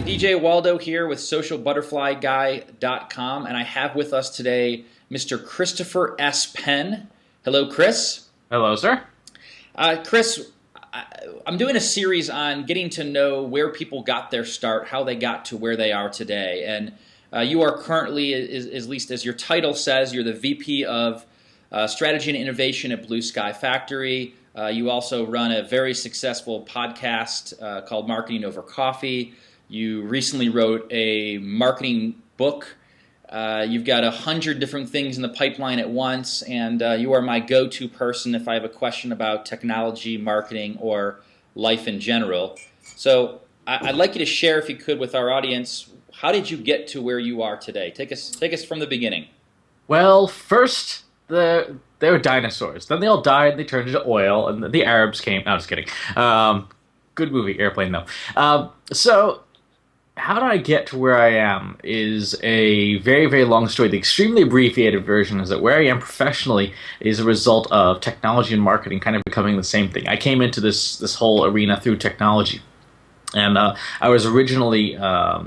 DJ Waldow here with socialbutterflyguy.com, and I have with us today Mr. Christopher S. Penn. Hello, Chris. Hello, sir. Chris, I'm doing a series on getting to know where people got their start, how they got to where they are today, and you are currently, at least as your title says, you're the VP of Strategy and Innovation at Blue Sky Factory. You also run a very successful podcast called Marketing Over Coffee. You recently wrote a marketing book. You've got 100 different things in the pipeline at once, and you are my go-to person if I have a question about technology, marketing, or life in general. So I'd like you to share, if you could, with our audience, how did you get to where you are today? Take us from the beginning. Well, first, they were dinosaurs. Then they all died, they turned into oil, and the Arabs came. No, just kidding. Good movie, Airplane, though. So how did I get to where I am is a very, very long story. The extremely abbreviated version is that where I am professionally is a result of technology and marketing kind of becoming the same thing. I came into this whole arena through technology. And I was originally, I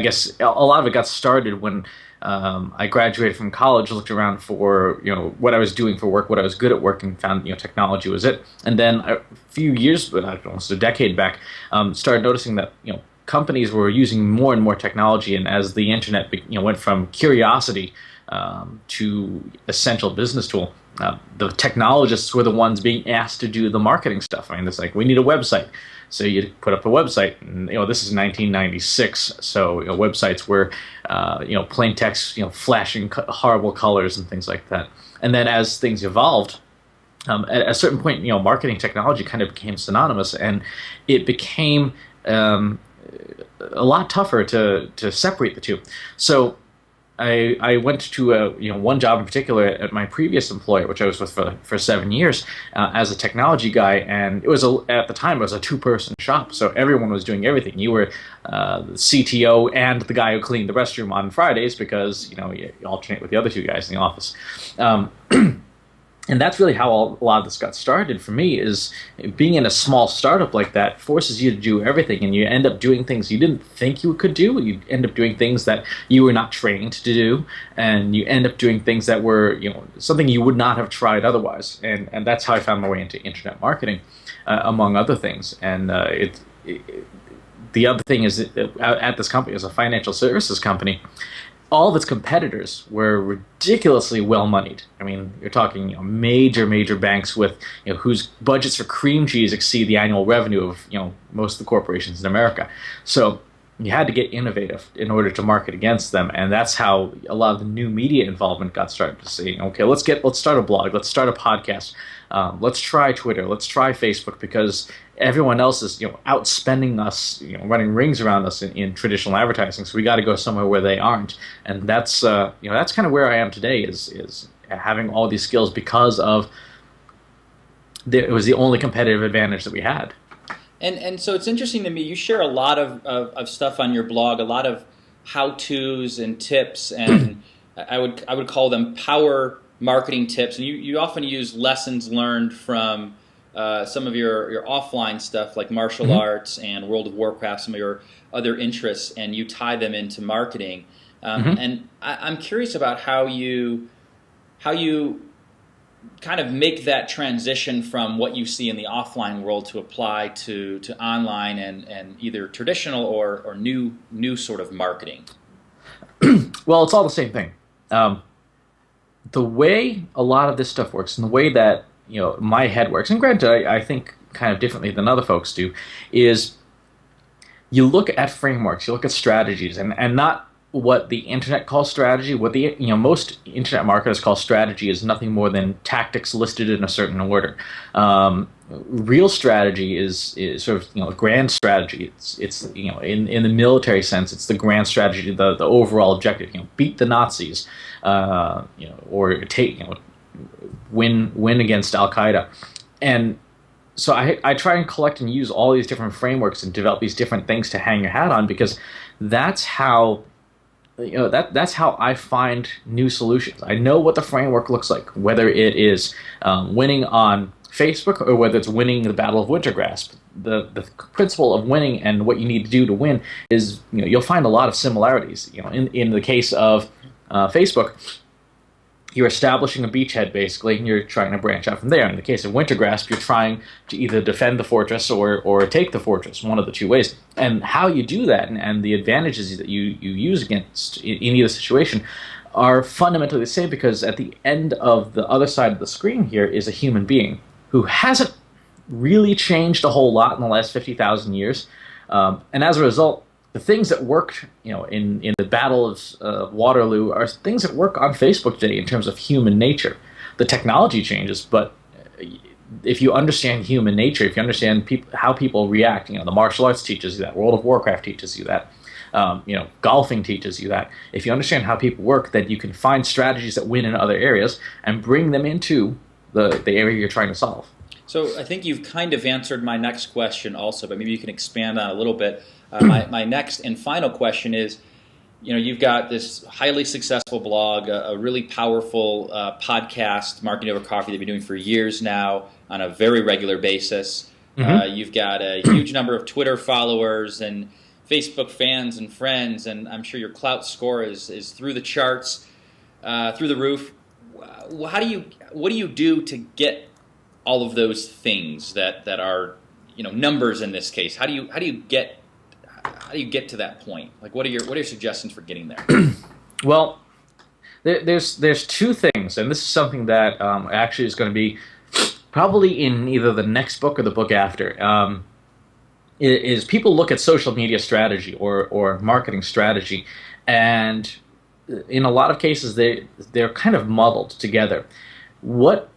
guess, a lot of it got started when I graduated from college, looked around for what I was doing for work, what I was good at work, and found technology was it. And then a few years, almost a decade back, started noticing that companies were using more and more technology, and as the internet went from curiosity to essential business tool, the technologists were the ones being asked to do the marketing stuff. I mean, it's like, we need a website. So you put up a website, and this is 1996. So websites were plain text, flashing horrible colors and things like that. And then as things evolved, at a certain point, marketing technology kind of became synonymous, and it became a lot tougher to separate the two. So I went to one job in particular at my previous employer, which I was with for 7 years, as a technology guy, and it was at the time it was a 2-person shop, so everyone was doing everything. You were the CTO and the guy who cleaned the restroom on Fridays because you alternate with the other 2 guys in the office. And that's really how a lot of this got started for me, is being in a small startup like that forces you to do everything, and you end up doing things you didn't think you could do. You end up doing things that you were not trained to do, and you end up doing things that were something you would not have tried otherwise. And that's how I found my way into internet marketing, among other things. And the other thing is that at this company, as a financial services company, all of its competitors were ridiculously well-moneyed. I mean, you're talking major banks with whose budgets for cream cheese exceed the annual revenue of most of the corporations in America. So you had to get innovative in order to market against them, and that's how a lot of the new media involvement got started. To say, okay, let's start a blog, let's start a podcast, let's try Twitter, let's try Facebook, because everyone else is outspending us, running rings around us in traditional advertising. So we got to go somewhere where they aren't, and that's that's kind of where I am today. Is having all these skills because of it was the only competitive advantage that we had. And so it's interesting to me, you share a lot of stuff on your blog, a lot of how-tos and tips, and I would call them power marketing tips. And you often use lessons learned from some of your offline stuff like martial arts and World of Warcraft, some of your other interests, and you tie them into marketing. And I'm curious about how you kind of make that transition from what you see in the offline world to apply to online and either traditional or new sort of marketing. Well, it's all the same thing. The way a lot of this stuff works, and the way that my head works, and granted, I think kind of differently than other folks do, is you look at frameworks, you look at strategies, and not what the internet calls strategy. What the most internet marketers call strategy is nothing more than tactics listed in a certain order. Real strategy is sort of a grand strategy. It's in the military sense, it's the grand strategy, the overall objective. Beat the Nazis, or take win against Al Qaeda, and so I try and collect and use all these different frameworks and develop these different things to hang your hat on, because that's how that's how I find new solutions. I know what the framework looks like, whether it is winning on Facebook or whether it's winning the Battle of Wintergrasp. The principle of winning and what you need to do to win is, you'll find a lot of similarities. In the case of Facebook, you're establishing a beachhead, basically, and you're trying to branch out from there. In the case of Wintergrasp, you're trying to either defend the fortress or take the fortress, one of the two ways. And how you do that and the advantages that you use against in either situation are fundamentally the same, because at the end of the other side of the screen here is a human being who hasn't really changed a whole lot in the last 50,000 years. And as a result, the things that worked, in the Battle of Waterloo are things that work on Facebook today in terms of human nature. The technology changes, but if you understand human nature, if you understand how people react, the martial arts teaches you that, World of Warcraft teaches you that, golfing teaches you that. If you understand how people work, then you can find strategies that win in other areas and bring them into the area you're trying to solve. So I think you've kind of answered my next question also, but maybe you can expand on it a little bit. My next and final question is, you've got this highly successful blog, a really powerful podcast, Marketing Over Coffee, that you've been doing for years now on a very regular basis. Mm-hmm. You've got a huge number of Twitter followers and Facebook fans and friends, and I'm sure your clout score is through the charts, through the roof. What do you do to get all of those things that are numbers in this case? How do you get to that point? Like, what are your suggestions for getting there? Well, there's two things, and this is something that actually is going to be probably in either the next book or the book after. Is people look at social media strategy or marketing strategy, and in a lot of cases they're kind of muddled together. What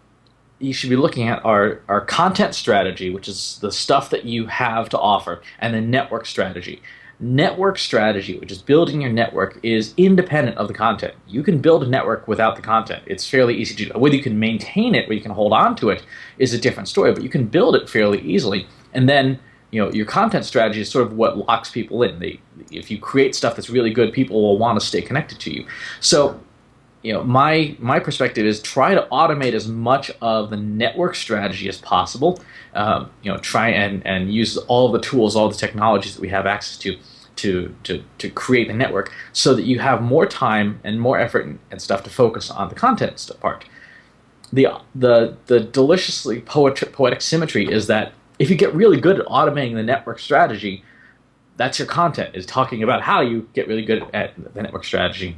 you should be looking at are content strategy, which is the stuff that you have to offer, and then network strategy. Network strategy, which is building your network, is independent of the content. You can build a network without the content. It's fairly easy to do. Whether you can maintain it, whether you can hold on to it, is a different story, but you can build it fairly easily. And then your content strategy is sort of what locks people in. If you create stuff that's really good, people will want to stay connected to you. So my perspective is try to automate as much of the network strategy as possible. Try and use all the tools, all the technologies that we have access to create the network, so that you have more time and more effort and stuff to focus on the content part. The deliciously poetic symmetry is that if you get really good at automating the network strategy, that's your content, is talking about how you get really good at the network strategy.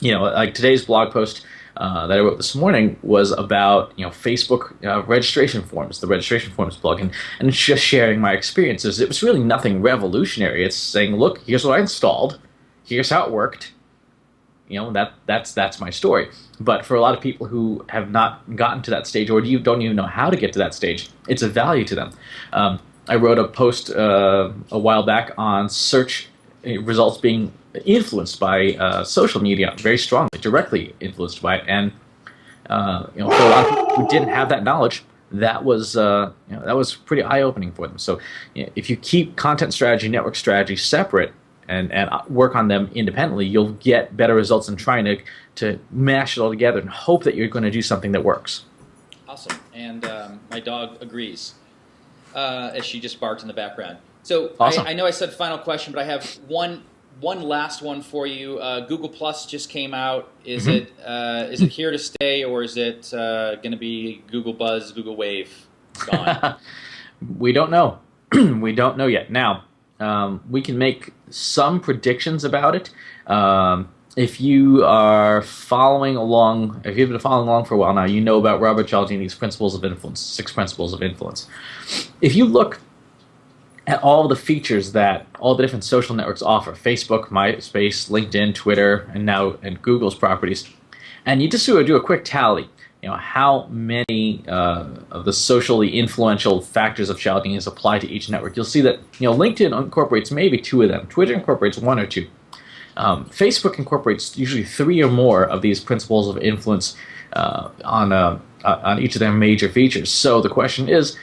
Like today's blog post that I wrote this morning was about Facebook registration forms, the registration forms blog, and it's just sharing my experiences. It was really nothing revolutionary. It's saying, look, here's what I installed, here's how it worked. That's my story. But for a lot of people who have not gotten to that stage, or don't even know how to get to that stage, it's a value to them. I wrote a post a while back on search results being influenced by social media very strongly, directly influenced by it, and for a lot of people who didn't have that knowledge, that was pretty eye-opening for them. So if you keep content strategy, network strategy separate and work on them independently, you'll get better results than trying to mash it all together and hope that you're going to do something that works. Awesome, and my dog agrees, as she just barked in the background. So awesome. I know I said final question, but I have one last one for you. Google Plus just came out. Is it here to stay, or is it going to be Google Buzz, Google Wave gone? We don't know. We don't know yet. Now, we can make some predictions about it. If you are following along, if you've been following along for a while now, you know about Robert Cialdini's Principles of Influence, 6 Principles of Influence. If you look at all the features that all the different social networks offer, Facebook, MySpace, LinkedIn, Twitter, and Google's properties, and you just sort of do a quick tally, how many of the socially influential factors of Cialdini's apply to each network, you'll see that LinkedIn incorporates maybe 2 of them, Twitter incorporates 1 or 2. Facebook incorporates usually 3 or more of these principles of influence on each of their major features. So the question is,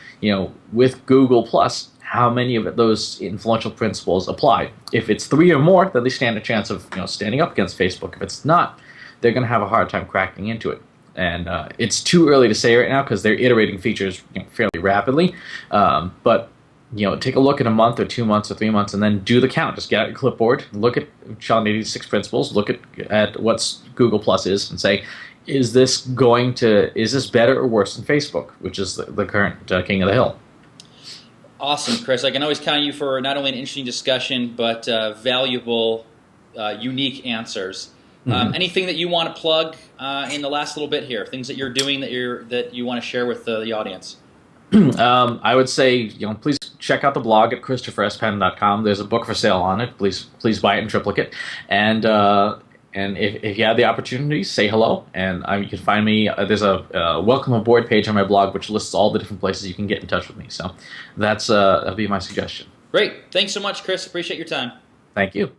with Google Plus, how many of those influential principles apply? If it's 3 or more, then they stand a chance of standing up against Facebook. If it's not, they're going to have a hard time cracking into it. and it's too early to say right now because they're iterating features fairly rapidly. But take a look in a month or 2 months or 3 months, and then do the count. Just get out your clipboard, look at Sean 86 Principles, look at what Google Plus is, and say, is this better or worse than Facebook, which is the current king of the hill? Awesome, Chris. I can always count on you for not only an interesting discussion, but valuable, unique answers. Anything that you want to plug in the last little bit here? Things that you're doing that you want to share with the audience? I would say, please check out the blog at ChristopherSpenn.com. There's a book for sale on it. Please buy it in triplicate. And if you have the opportunity, say hello. And you can find me. There's a welcome aboard page on my blog, which lists all the different places you can get in touch with me. So that'll be my suggestion. Great. Thanks so much, Chris. Appreciate your time. Thank you.